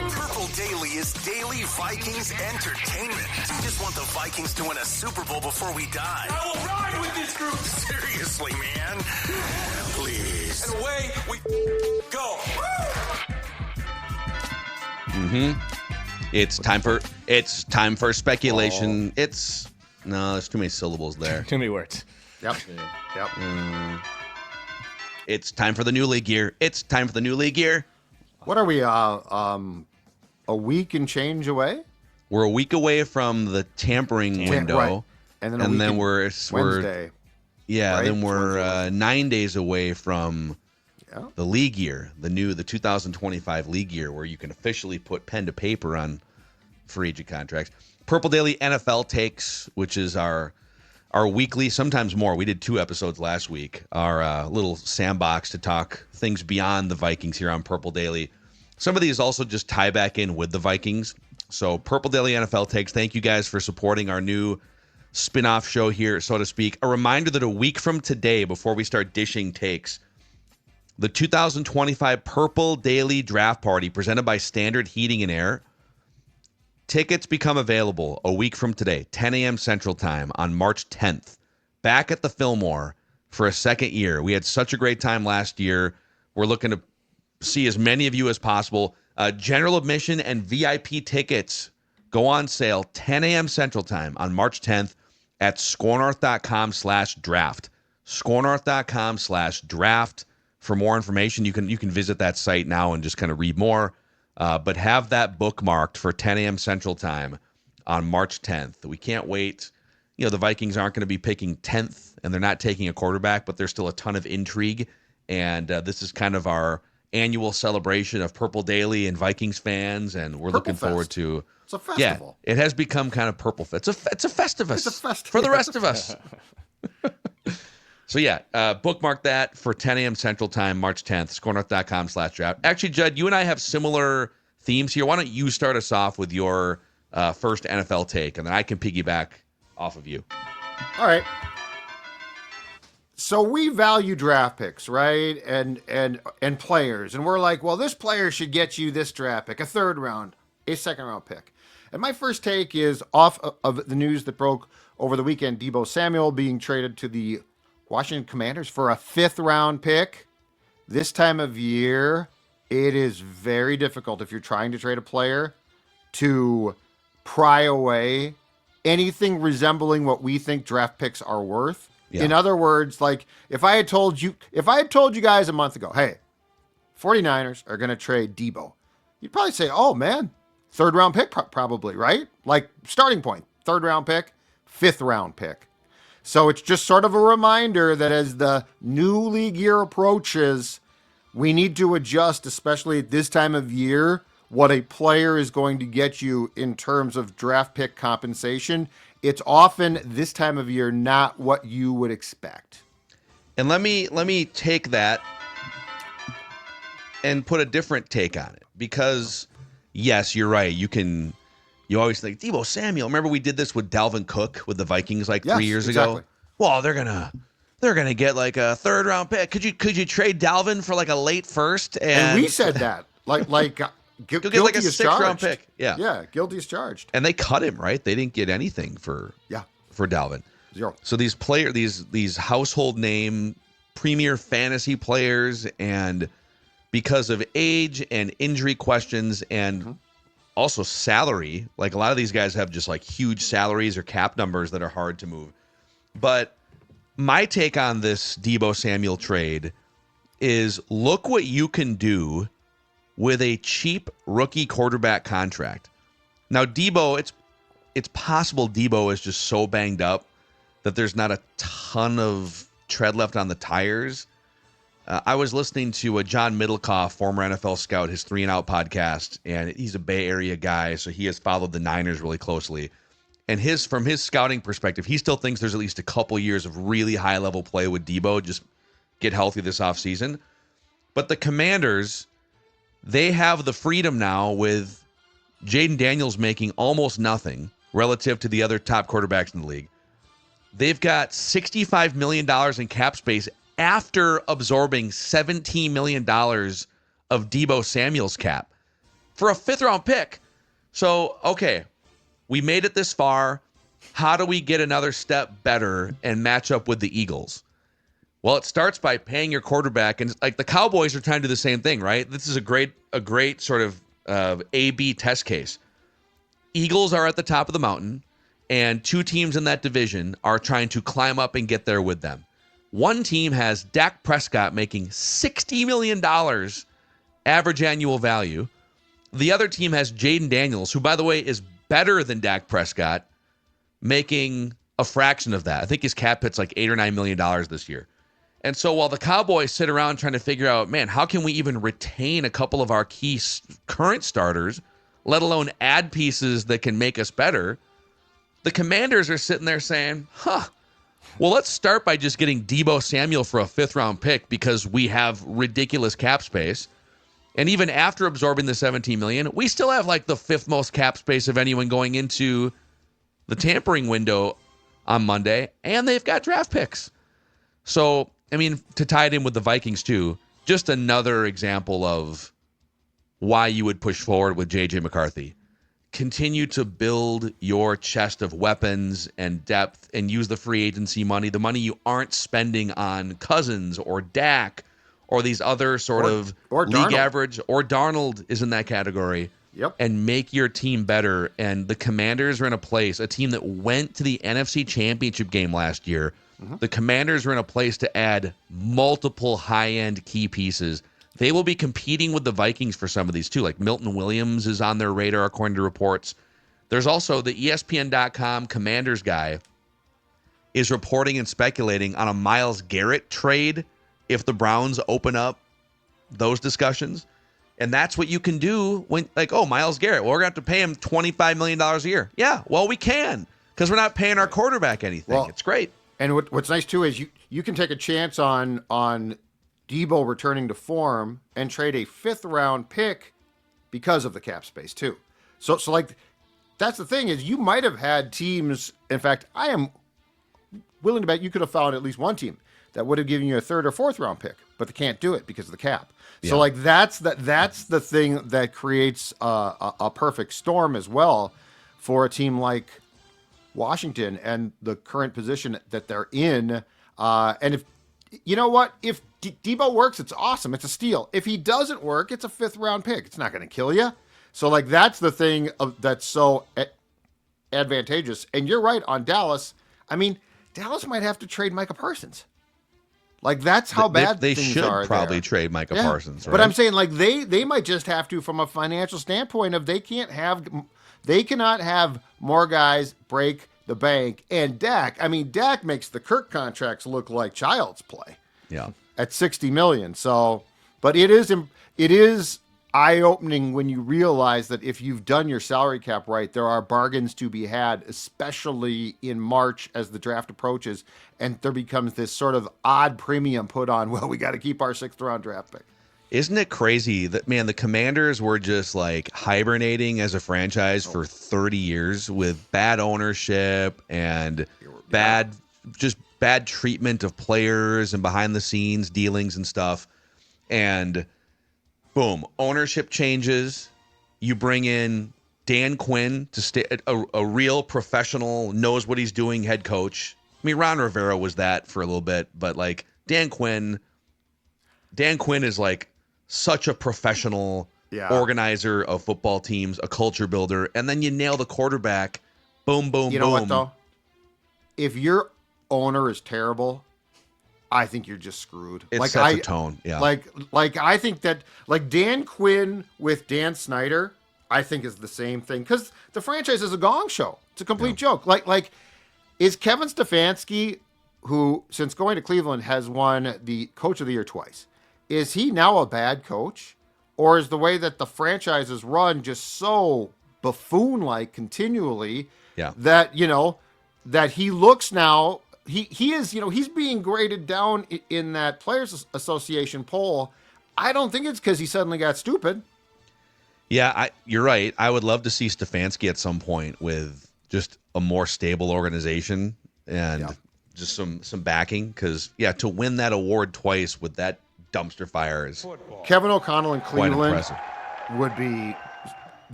Purple Daily is daily Vikings entertainment. We just want the Vikings to win a Super Bowl before we die. I will ride with this group. Seriously, man. Please. And away we go. It's time for speculation. There's too many syllables there. Too many words. Yep. It's time for the new league year. What are we, a week and change away? We're a week away from the tampering window. Right. And then we're Wednesday. Yeah, right? then we're 9 days away from Yeah. the league year, the 2025 league year, where you can officially put pen to paper on free agent contracts. Purple Daily NFL Takes, which is our weekly, sometimes more. We did 2 episodes last week. Our little sandbox to talk things beyond the Vikings here on Purple Daily. Some of these also just tie back in with the Vikings. So Purple Daily NFL Takes, thank you guys for supporting our new spin-off show here, so to speak. A reminder that a week from today, before we start dishing takes, the 2025 Purple Daily Draft Party presented by Standard Heating and Air. Tickets become available a week from today, 10 a.m. Central Time on March 10th, back at the Fillmore for a second year. We had such a great time last year. We're looking to see as many of you as possible. General admission and VIP tickets go on sale 10 a.m. Central Time on March 10th at scorenorth.com/draft. Scorenorth.com/draft. For more information, you can visit that site now and just kind of read more. But have that bookmarked for 10 a.m. Central Time on March 10th. We can't wait. The Vikings aren't going to be picking 10th, and they're not taking a quarterback, but there's still a ton of intrigue. And this is kind of our annual celebration of Purple Daily and Vikings fans, and we're looking forward to. It's a festival. Yeah, it has become kind of Purple. It's a Festivus. It's a festival for the rest of us. So yeah, bookmark that for 10 a.m. Central Time, March 10th, scorenorth.com/draft. Actually, Judd, you and I have similar themes here. Why don't you start us off with your first NFL take, and then I can piggyback off of you. All right. So we value draft picks, right? And players. And we're like, well, this player should get you this draft pick, a 3rd round, a 2nd round pick. And my first take is off of the news that broke over the weekend, Deebo Samuel being traded to the Washington Commanders for a 5th round pick. This time of year, it is very difficult if you're trying to trade a player to pry away anything resembling what we think draft picks are worth. Yeah. In other words, like if I had told you guys a month ago, hey, 49ers are going to trade Deebo, you'd probably say, oh man, 3rd round pick probably, right? Like starting point, 3rd round pick, 5th round pick. So it's just sort of a reminder that as the new league year approaches, we need to adjust, especially at this time of year, what a player is going to get you in terms of draft pick compensation. It's often this time of year not what you would expect. And let me take that and put a different take on it, because yes, you're right. You always think Deebo Samuel. Remember we did this with Dalvin Cook with the Vikings 3 years ago. Well, they're gonna get like a 3rd round pick. Could you trade Dalvin for like a late first? And we said that like. Get like a 6th round pick. Yeah, guilty as charged. And they cut him, right? They didn't get anything for Dalvin. 0. So these these household name premier fantasy players, and because of age and injury questions and also salary, like a lot of these guys have just like huge salaries or cap numbers that are hard to move. But my take on this Deebo Samuel trade is look what you can do with a cheap rookie quarterback contract. Now, Deebo, it's possible Deebo is just so banged up that there's not a ton of tread left on the tires. I was listening to John Middlecoff, former NFL scout, his 3 and Out podcast, and he's a Bay Area guy, so he has followed the Niners really closely. And from his scouting perspective, he still thinks there's at least a couple years of really high-level play with Deebo, just get healthy this offseason. But the Commanders, they have the freedom now with Jaden Daniels making almost nothing relative to the other top quarterbacks in the league. They've got $65 million in cap space after absorbing $17 million of Deebo Samuel's cap. for a 5th round pick. So, okay, we made it this far. How do we get another step better and match up with the Eagles? Well, it starts by paying your quarterback, and like the Cowboys are trying to do the same thing, right? This is a great sort of A/B test case. Eagles are at the top of the mountain, and 2 teams in that division are trying to climb up and get there with them. One team has Dak Prescott making $60 million average annual value. The other team has Jaden Daniels, who, by the way, is better than Dak Prescott, making a fraction of that. I think his cap hit's like $8 or $9 million this year. And so while the Cowboys sit around trying to figure out, man, how can we even retain a couple of our key current starters, let alone add pieces that can make us better, the Commanders are sitting there saying, well, let's start by just getting Deebo Samuel for a 5th round pick because we have ridiculous cap space. And even after absorbing the $17 million, we still have like the 5th most cap space of anyone going into the tampering window on Monday, and they've got draft picks. So, I mean, to tie it in with the Vikings too, just another example of why you would push forward with J.J. McCarthy. Continue to build your chest of weapons and depth and use the free agency money, the money you aren't spending on Cousins or Dak or these other sort of league Darnold. average, or Darnold is in that category. Yep. And make your team better. And the Commanders are in a place, a team that went to the NFC Championship game last year. Mm-hmm. The Commanders are in a place to add multiple high-end key pieces. They will be competing with the Vikings for some of these too. Like Milton Williams is on their radar, according to reports. There's also the ESPN.com Commanders guy is reporting and speculating on a Myles Garrett trade if the Browns open up those discussions. And that's what you can do when, like, oh, Myles Garrett, well, we're going to have to pay him $25 million a year. Yeah, well, we can because we're not paying our quarterback anything. Well, it's great. And what's nice, too, is you can take a chance on Deebo returning to form and trade a 5th round pick because of the cap space, too. So like, that's the thing is you might have had teams. In fact, I am willing to bet you could have found at least one team that would have given you a 3rd or 4th round pick, but they can't do it because of the cap. Yeah. So like that's the thing that creates a perfect storm as well for a team like Washington and the current position that they're in. And if you know what, if Deebo works, it's awesome. It's a steal. If he doesn't work, it's a 5th round pick. It's not going to kill you. So like that's the thing that's so advantageous. And you're right on Dallas. I mean, Dallas might have to trade Micah Parsons. Like that's how bad they things should are probably there. trade Micah Parsons, right? But I'm saying like they might just have to, from a financial standpoint, of they cannot have more guys break the bank. And Dak makes the Kirk contracts look like child's play. Yeah, at $60 million. So, but it is eye-opening when you realize that if you've done your salary cap right, there are bargains to be had, especially in March as the draft approaches, and there becomes this sort of odd premium put on, well, we got to keep our 6th round draft pick. Isn't it crazy that, man, the Commanders were just like hibernating as a franchise for 30 years with bad ownership and bad treatment of players and behind the scenes dealings and stuff. And boom, ownership changes. You bring in Dan Quinn to stay a real professional, knows what he's doing head coach. I mean, Ron Rivera was that for a little bit, but like Dan Quinn is like such a professional organizer of football teams, a culture builder, and then you nail the quarterback. Boom, boom, boom. You know what though? If your owner is terrible, I think you're just screwed. It sets a tone. Yeah. Like I think that like Dan Quinn with Dan Snyder, I think is the same thing because the franchise is a gong show. It's a complete joke. Like is Kevin Stefanski, who since going to Cleveland has won the Coach of the Year twice, is he now a bad coach, or is the way that the franchise is run just so buffoon-like continually that that he looks now? He is, he's being graded down in that Players Association poll. I don't think it's because he suddenly got stupid. Yeah, you're right. I would love to see Stefanski at some point with just a more stable organization and just some backing. Because, to win that award twice with that dumpster fire is Kevin O'Connell in Cleveland quite impressive. would be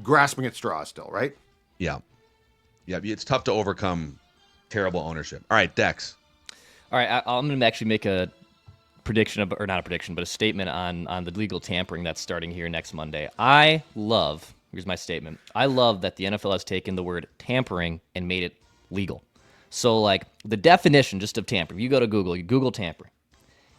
grasping at straws still, right? Yeah. Yeah, it's tough to overcome terrible ownership. All right, Dex. All right, I'm going to actually make a prediction, or not a prediction, but a statement on the legal tampering that's starting here next Monday. Here's my statement. I love that the NFL has taken the word tampering and made it legal. So, like, the definition just of tampering, you go to Google, you Google tampering.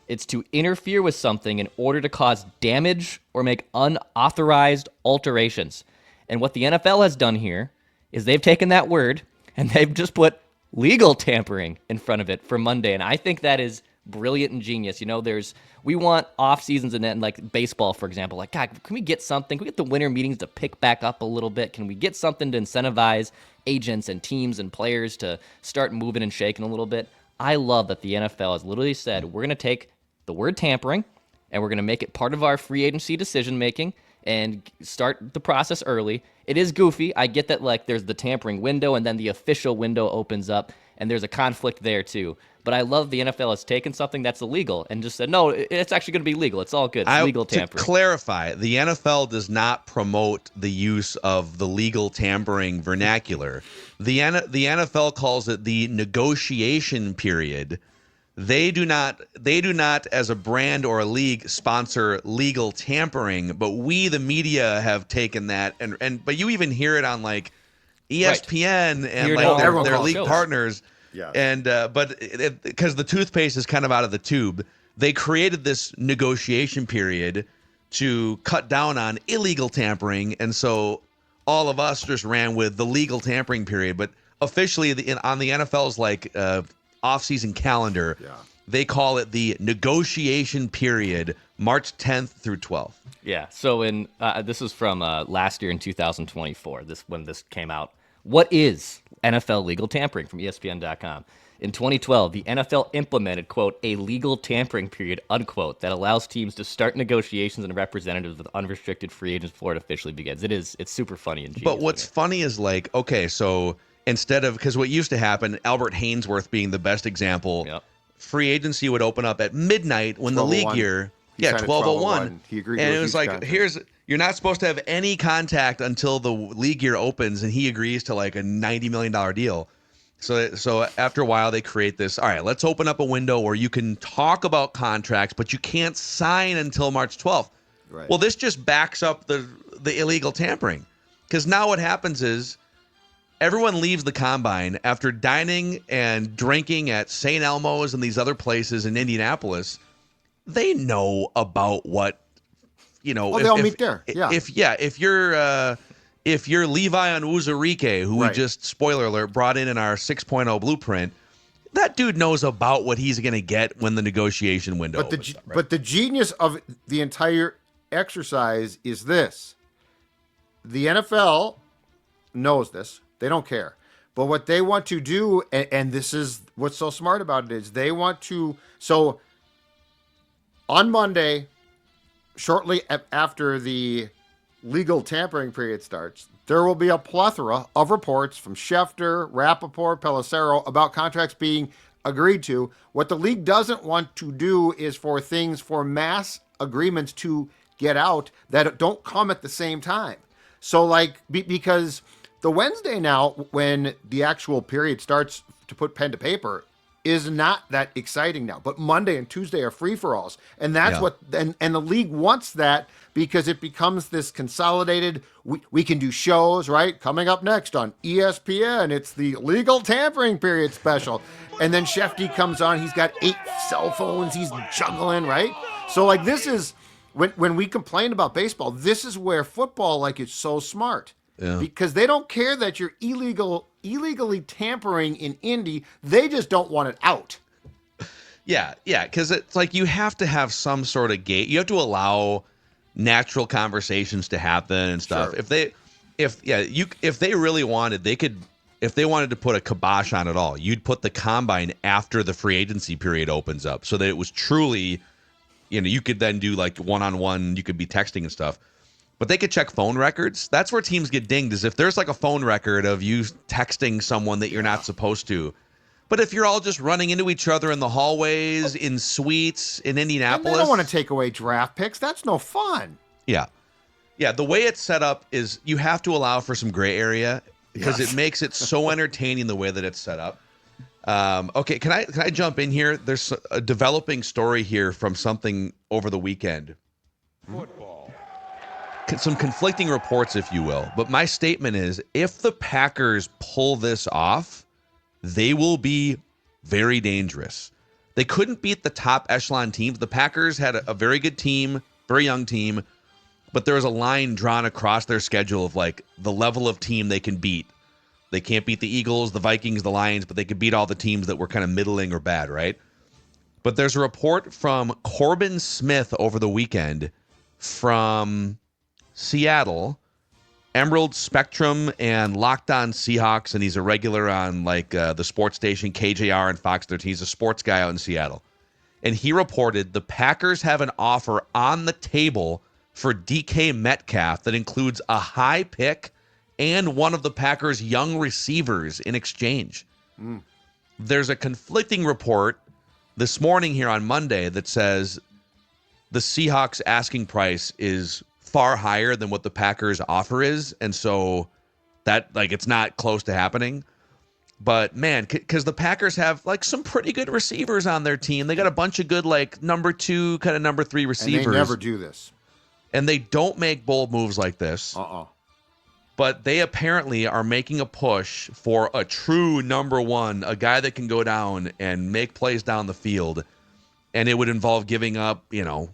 It's to interfere with something in order to cause damage or make unauthorized alterations. And what the NFL has done here is they've taken that word and they've just put legal tampering in front of it for Monday. And I think that is brilliant and genius. You know, we want off seasons and then like baseball, for example, like, God, can we get something? Can we get the winter meetings to pick back up a little bit? Can we get something to incentivize agents and teams and players to start moving and shaking a little bit? I love that the NFL has literally said, we're going to take the word tampering and we're going to make it part of our free agency decision making and start the process early. It is goofy. I get that, like, there's the tampering window and then the official window opens up and there's a conflict there too. But I love the NFL has taken something that's illegal and just said, no, it's actually going to be legal. It's all good. It's legal tampering. To clarify, the NFL does not promote the use of the legal tampering vernacular. The NFL calls it the negotiation period. They do not, as a brand or a league, sponsor legal tampering, but we, the media, have taken that, but you even hear it on like ESPN and like their league partners. Yeah. And but because the toothpaste is kind of out of the tube, they created this negotiation period to cut down on illegal tampering, and so all of us just ran with the legal tampering period. But officially, on the NFL's like off-season calendar, they call it the negotiation period, March 10th through 12th. Yeah. So this is from last year in 2024. When this came out. What is NFL legal tampering from ESPN.com? In 2012, the NFL implemented, quote, a legal tampering period, unquote, that allows teams to start negotiations and representatives with unrestricted free agents before it officially begins. It's super funny and genius. But what's funny is like, okay, so because what used to happen, Albert Hainsworth being the best example, free agency would open up at midnight when the league year, 12:01. He agreed. And it was like, you're not supposed to have any contact until the league year opens, and he agrees to like a $90 million deal. So after a while, they create this, all right, let's open up a window where you can talk about contracts, but you can't sign until March 12th. Right. Well, this just backs up the illegal tampering, because now what happens is everyone leaves the combine after dining and drinking at St. Elmo's and these other places in Indianapolis. They know about what, they all meet there. Yeah. If you're Levi Onwuzurike, who we just, spoiler alert, brought in our 6.0 blueprint, that dude knows about what he's going to get when the negotiation window opens up, right? But the genius of the entire exercise is this. The NFL knows this. They don't care. But what they want to do, and this is what's so smart about it, is they want to, so on Monday, shortly after the legal tampering period starts, there will be a plethora of reports from Schefter, Rappaport, Pelissero about contracts being agreed to. What the league doesn't want to do is for mass agreements to get out that don't come at the same time. So because the Wednesday now, when the actual period starts to put pen to paper, is not that exciting now. But Monday and Tuesday are free-for-alls. And that's and the league wants that because it becomes this consolidated, we can do shows, right? Coming up next on ESPN, it's the legal tampering period special. And then Shefty comes on, he's got 8 cell phones, he's juggling, right? So this is, when we complain about baseball, this is where football is so smart. Yeah. Because they don't care that you're illegally tampering in Indy. They just don't want it out. Yeah, because it's like you have to have some sort of gate. You have to allow natural conversations to happen and stuff. Sure. If they really wanted, they could. If they wanted to put a kibosh on it all, you'd put the combine after the free agency period opens up, so that it was truly, you could then do like one-on-one. You could be texting and stuff. But they could check phone records. That's where teams get dinged, is if there's like a phone record of you texting someone that you're not supposed to. But if you're all just running into each other in the hallways, in suites, in Indianapolis. And they don't want to take away draft picks. That's no fun. Yeah. Yeah, the way it's set up is you have to allow for some gray area because Yes. it makes it so entertaining the way that it's set up. Okay, can I jump in here? There's a developing story here from something over the weekend. Some conflicting reports, if you will. But my statement is, if the Packers pull this off, they will be very dangerous. They couldn't beat the top echelon teams. The Packers had a very good team, very young team, but there was a line drawn across their schedule of like the level of team they can beat. They can't beat the Eagles, the Vikings, the Lions, but they could beat all the teams that were kind of middling or bad, right? But there's a report from Corbin Smith over the weekend from Seattle, Emerald Spectrum and Locked On Seahawks, and he's a regular on like the sports station KJR and Fox 13. He's a sports guy out in Seattle. And he reported the Packers have an offer on the table for DK Metcalf that includes a high pick and one of the Packers' young receivers in exchange. There's a conflicting report this morning here on Monday that says the Seahawks asking price is far higher than what the Packers offer is, and so that like it's not close to happening. But man, because the Packers have like some pretty good receivers on their team. They got a bunch of good like number 2, kind of number 3 receivers. And they never do this. And they don't make bold moves like this. But they apparently are making a push for a true number 1, a guy that can go down and make plays down the field. And it would involve giving up,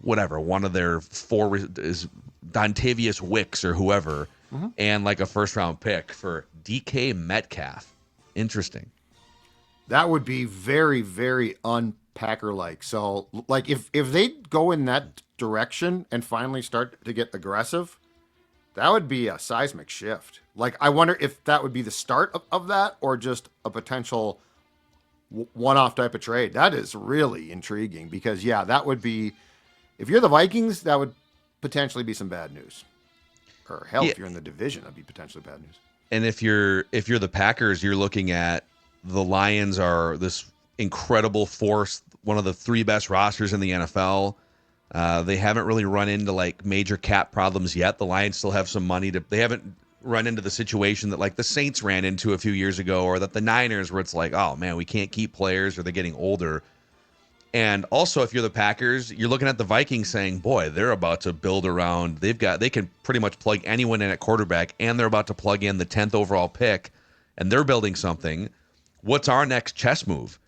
whatever, one of their 4 is Dontavius Wicks or whoever, and like a first-round pick for DK Metcalf. Interesting. That would be very, very un-Packer-like. So, like, if they go in that direction and finally start to get aggressive, that would be a seismic shift. Like, I wonder if that would be the start of that or just a potential one-off type of trade. That is really intriguing because, yeah, that would be, if you're the Vikings, that would potentially be some bad news. Or hell, if you're in the division, that'd be potentially bad news. And if you're the Packers, you're looking at the Lions are this incredible force, one of the 3 best rosters in the NFL. They haven't really run into like major cap problems yet. The Lions still have some money they haven't run into the situation that like the Saints ran into a few years ago, or that the Niners, where it's like, oh man, we can't keep players or they're getting older. And also, if you're the Packers, you're looking at the Vikings saying, boy, they're about to build around. They can pretty much plug anyone in at quarterback, and they're about to plug in the 10th overall pick, and they're building something. What's our next chess move?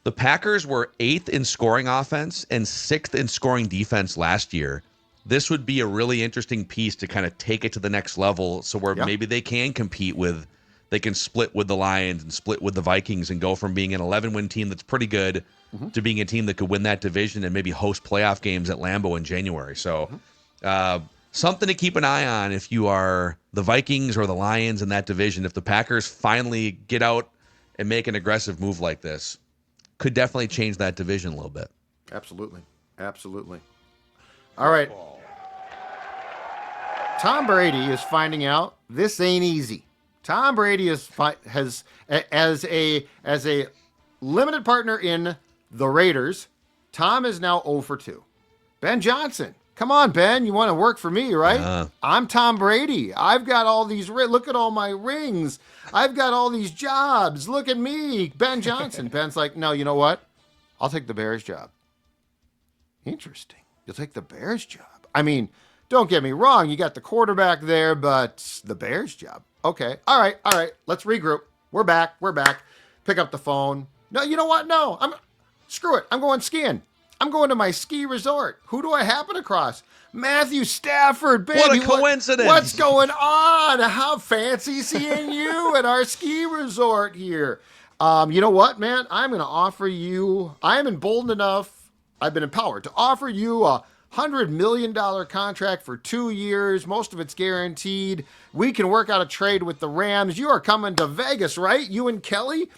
The Packers were 8th in scoring offense and 6th in scoring defense last year. This would be a really interesting piece to kind of take it to the next level, so where maybe they can compete with, they can split with the Lions and split with the Vikings and go from being an 11-win team that's pretty good to being a team that could win that division and maybe host playoff games at Lambeau in January. So something to keep an eye on if you are the Vikings or the Lions in that division. If the Packers finally get out and make an aggressive move like this, could definitely change that division a little bit. Absolutely. All right. Tom Brady is finding out this ain't easy. Tom Brady has as a limited partner in the Raiders. Tom is now 0 for 2. Ben Johnson, come on, Ben, you want to work for me, right? I'm Tom Brady. I've got all these. Look at all my rings. I've got all these jobs. Look at me, Ben Johnson. Ben's like, no, you know what? I'll take the Bears job. Interesting. You'll take the Bears job. I mean, don't get me wrong. You got the quarterback there, but the Bears job. Okay. All right. Let's regroup. We're back. Pick up the phone. No, you know what? No, screw it. I'm going skiing. I'm going to my ski resort. Who do I happen across? Matthew Stafford, baby. What a coincidence. What's going on? How fancy seeing you at our ski resort here. You know what, man? I'm going to offer you, I am emboldened enough, I've been empowered to offer you a $100 million contract for 2 years. Most of it's guaranteed. We can work out a trade with the Rams. You are coming to Vegas, right? You and Kelly?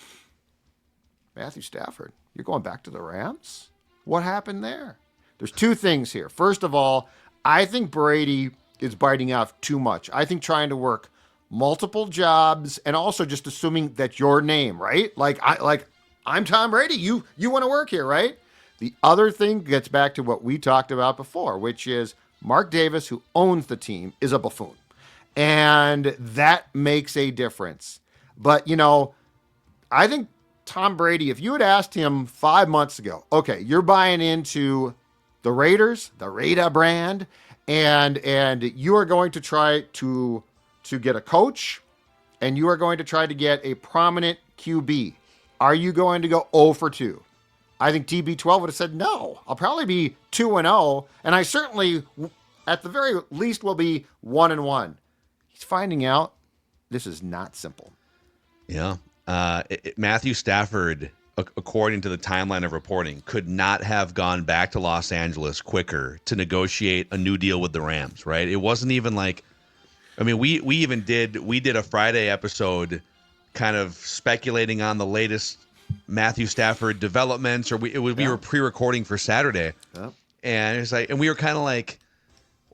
Matthew Stafford, you're going back to the Rams? What happened there? There's 2 things here. First of all, I think Brady is biting off too much. I think trying to work multiple jobs and also just assuming that your name, right? I'm Tom Brady. You want to work here, right? The other thing gets back to what we talked about before, which is Mark Davis, who owns the team, is a buffoon. And that makes a difference. But, I think Tom Brady, if you had asked him 5 months ago, okay, you're buying into the Raiders, the Raider brand, and you are going to try to get a coach, and you are going to try to get a prominent QB. Are you going to go 0 for 2? I think TB12 would have said no. I'll probably be 2-0, and I certainly, at the very least, will be 1-1. He's finding out this is not simple. Yeah. Matthew Stafford, according to the timeline of reporting, could not have gone back to Los Angeles quicker to negotiate a new deal with the Rams, right? It wasn't even like, we did a Friday episode kind of speculating on the latest Matthew Stafford developments, or we were pre-recording for Saturday. Yep. And it's like, and we were kind of like,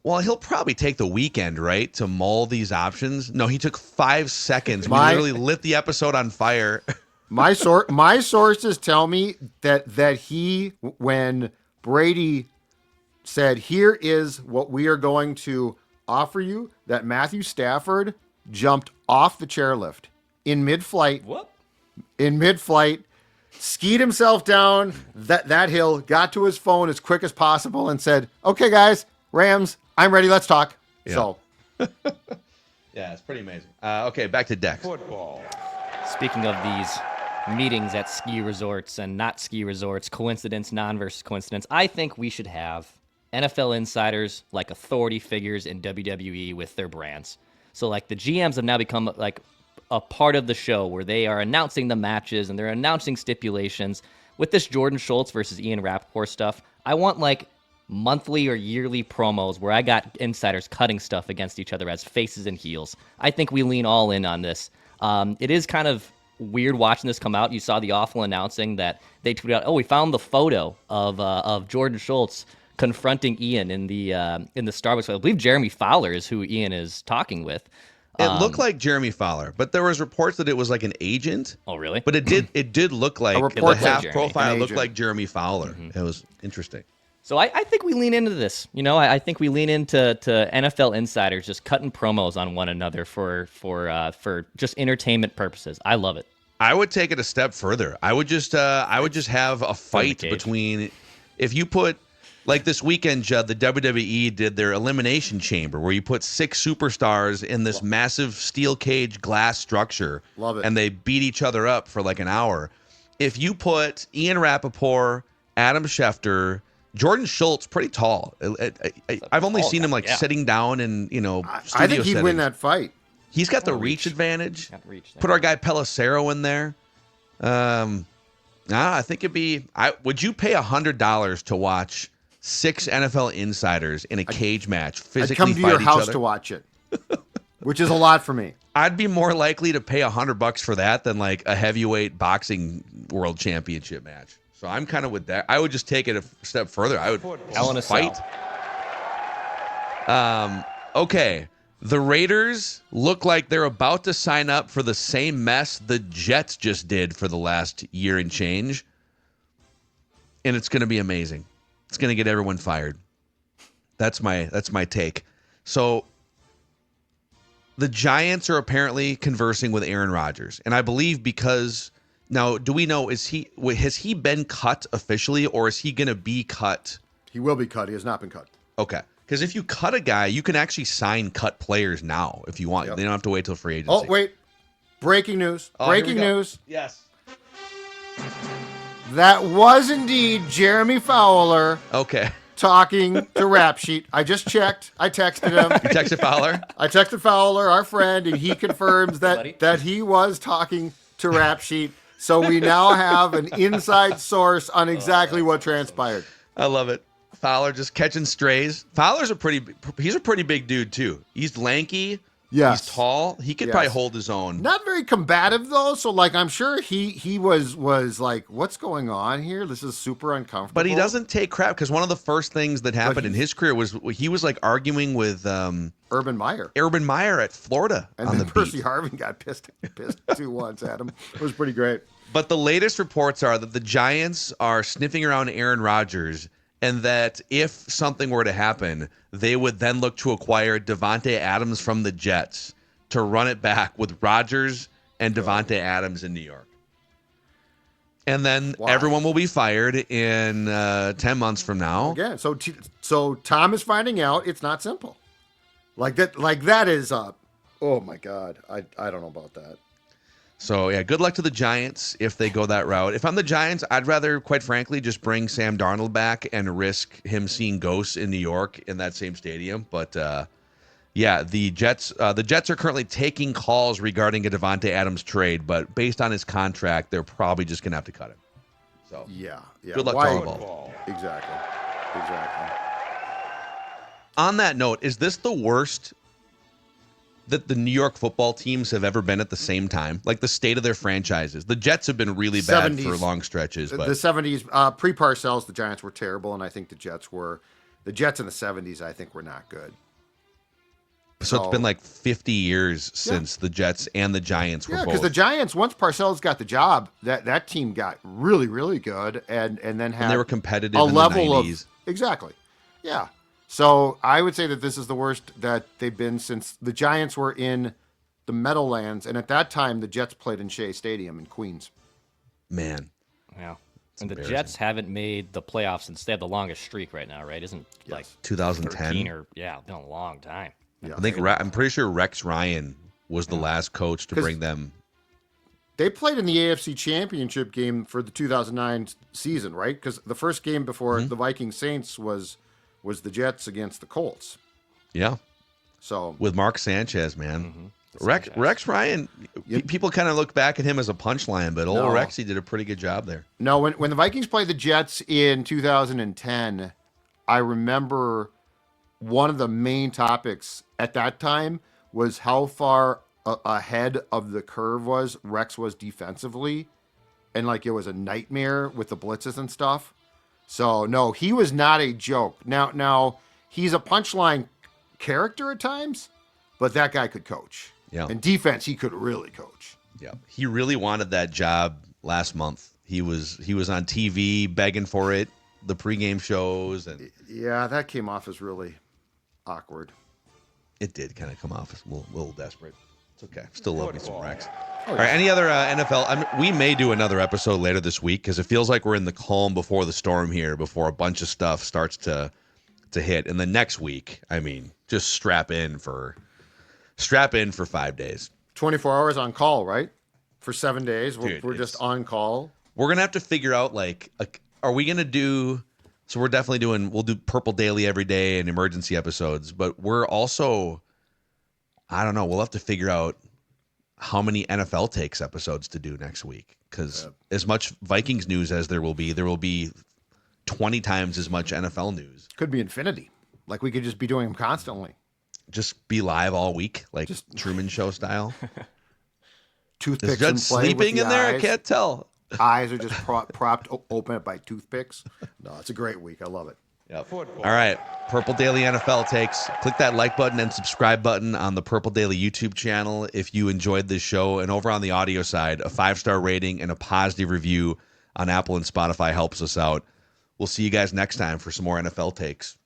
well, he'll probably take the weekend, right, to mull these options. No, he took 5 seconds. We literally lit the episode on fire. My sources tell me that he, when Brady said, "Here is what we are going to offer you," that Matthew Stafford jumped off the chairlift in mid-flight. What? In mid-flight, skied himself down that hill, got to his phone as quick as possible, and said, "Okay, guys, Rams, I'm ready. Let's talk." Yeah. So, Yeah, it's pretty amazing. Okay, back to Dex. Football. Speaking of these meetings at ski resorts and not ski resorts, coincidence, non-versus coincidence, I think we should have NFL insiders like authority figures in WWE with their brands. So like the GMs have now become like a part of the show where they are announcing the matches and they're announcing stipulations. With this Jordan Schultz versus Ian Rappaport stuff, I want like monthly or yearly promos where I got insiders cutting stuff against each other as faces and heels. I think we lean all in on this. It is kind of weird watching this come out. You saw the awful announcing that they tweeted out, "Oh, we found the photo of Jordan Schultz confronting Ian in the Starbucks." I believe Jeremy Fowler is who Ian is talking with. It looked like Jeremy Fowler, but there was reports that it was like an agent. Oh, really? But it did look like report the said half Jeremy, profile an looked agent. like Jeremy Fowler. It was interesting. So I think we lean into this. I think we lean into NFL insiders just cutting promos on one another for just entertainment purposes. I love it. I would take it a step further. I would just have a fight cage. between, if you put, like this weekend, Judd, the WWE did their elimination chamber where you put 6 superstars in this massive steel cage glass structure. Love it. And they beat each other up for like an hour. If you put Ian Rappaport, Adam Schefter, Jordan Schultz, pretty tall. I've only tall seen him guy, like yeah. sitting down in, I think he'd win that fight. He's got the reach advantage. Got reach there. Put our guy Pelissero in there. I think it'd be. Would you pay $100 to watch 6 NFL insiders in a cage match physically I'd come to fight your each house other? to watch it, which is a lot for me. I'd be more likely to pay $100 for that than like a heavyweight boxing world championship match. So I'm kind of with that. I would just take it a step further. I would Hell in a fight. Cell. Okay. The Raiders look like they're about to sign up for the same mess the Jets just did for the last year and change. And it's going to be amazing. It's going to get everyone fired. That's my take. So the Giants are apparently conversing with Aaron Rodgers. And I believe because now, do we know, has he been cut officially, or is he going to be cut? He will be cut. He has not been cut. Okay. Because if you cut a guy, you can actually sign cut players now if you want. Yep. They don't have to wait till free agency. Oh, wait. Breaking news. Oh, here we Breaking go. news. Yes. That was indeed Jeremy Fowler Okay. talking to Rap Sheet. I just checked. I texted him. You texted Fowler? I texted Fowler, our friend, and he confirms Buddy. that he was talking to Rap Sheet. So we now have an inside source on exactly what transpired. I love it. Fowler just catching strays. Fowler's he's a pretty big dude too. He's lanky. Yes. He's tall. He could Yes. probably hold his own. Not very combative though, so like I'm sure he was like, what's going on here? This is super uncomfortable. But he doesn't take crap, because one of the first things that happened in his career was he was like arguing with Urban Meyer. Urban Meyer at Florida And on then the Percy beat. Harvin got pissed too once at him. It was pretty great. But the latest reports are that the Giants are sniffing around Aaron Rodgers, and that if something were to happen, they would then look to acquire Devontae Adams from the Jets to run it back with Rodgers and Devontae Adams in New York. And then everyone will be fired in 10 months from now. Again, so Tom is finding out it's not simple. Like that is oh my God. I don't know about that. So, yeah, good luck to the Giants if they go that route. If I'm the Giants, I'd rather, quite frankly, just bring Sam Darnold back and risk him seeing ghosts in New York in that same stadium. But, yeah, the Jets are currently taking calls regarding a Devontae Adams trade, but based on his contract, they're probably just going to have to cut him. So, yeah. Good luck to all involved. Exactly. On that note, is this the worst that the New York football teams have ever been at the same time? Like the state of their franchises. The Jets have been really bad 70s, for long stretches. But the 70s, pre-Parcells, the Giants were terrible, and I think the Jets in the 70s, I think, were not good. So it's been like 50 years since the Jets and the Giants were both. Yeah, because the Giants, once Parcells got the job, that team got really, really good, and then had and they were competitive a in level the 90s. Exactly. Yeah. So I would say that this is the worst that they've been since the Giants were in the Meadowlands, and at that time the Jets played in Shea Stadium in Queens. Man. Yeah. And the Jets haven't made the playoffs since they have the longest streak right now, right? Isn't like 2010 or been a long time. Yeah. I think I'm pretty sure Rex Ryan was the last coach to bring them. They played in the AFC Championship game for the 2009 season, right? Because the first game before the Vikings Saints was the Jets against the Colts. Yeah. So with Mark Sanchez, man. Rex Ryan, people kind of look back at him as a punchline, but old Rexy did a pretty good job there. No, when the Vikings played the Jets in 2010, I remember one of the main topics at that time was how far ahead of the curve Rex was defensively, and like it was a nightmare with the blitzes and stuff. So no, he was not a joke. Now he's a punchline character at times, but that guy could coach. Yeah. And defense, he could really coach. Yeah. He really wanted that job last month. He was on TV begging for it, the pregame shows, and yeah, that came off as really awkward. It did kind of come off as a little desperate. It's okay. Still love me some Rex. All right, any other NFL? We may do another episode later this week because it feels like we're in the calm before the storm here, before a bunch of stuff starts to hit. And then next week, just strap in for 5 days. 24 hours on call, right? For 7 days, Dude, we're just on call. We're gonna have to figure out are we gonna do? So we'll do Purple Daily every day and emergency episodes, but we're also, I don't know, we'll have to figure out how many NFL takes episodes to do next week, because as much Vikings news as there will be 20 times as much NFL news. Could be infinity. Like we could just be doing them constantly. Just be live all week, like just Truman Show style. Toothpicks Is Judd sleeping in there? Eyes. I can't tell. Eyes are just propped open by toothpicks. No, it's a great week. I love it. Yep. All right. Purple Daily NFL takes. Click that like button and subscribe button on the Purple Daily YouTube channel if you enjoyed this show. And over on the audio side, a 5-star rating and a positive review on Apple and Spotify helps us out. We'll see you guys next time for some more NFL takes.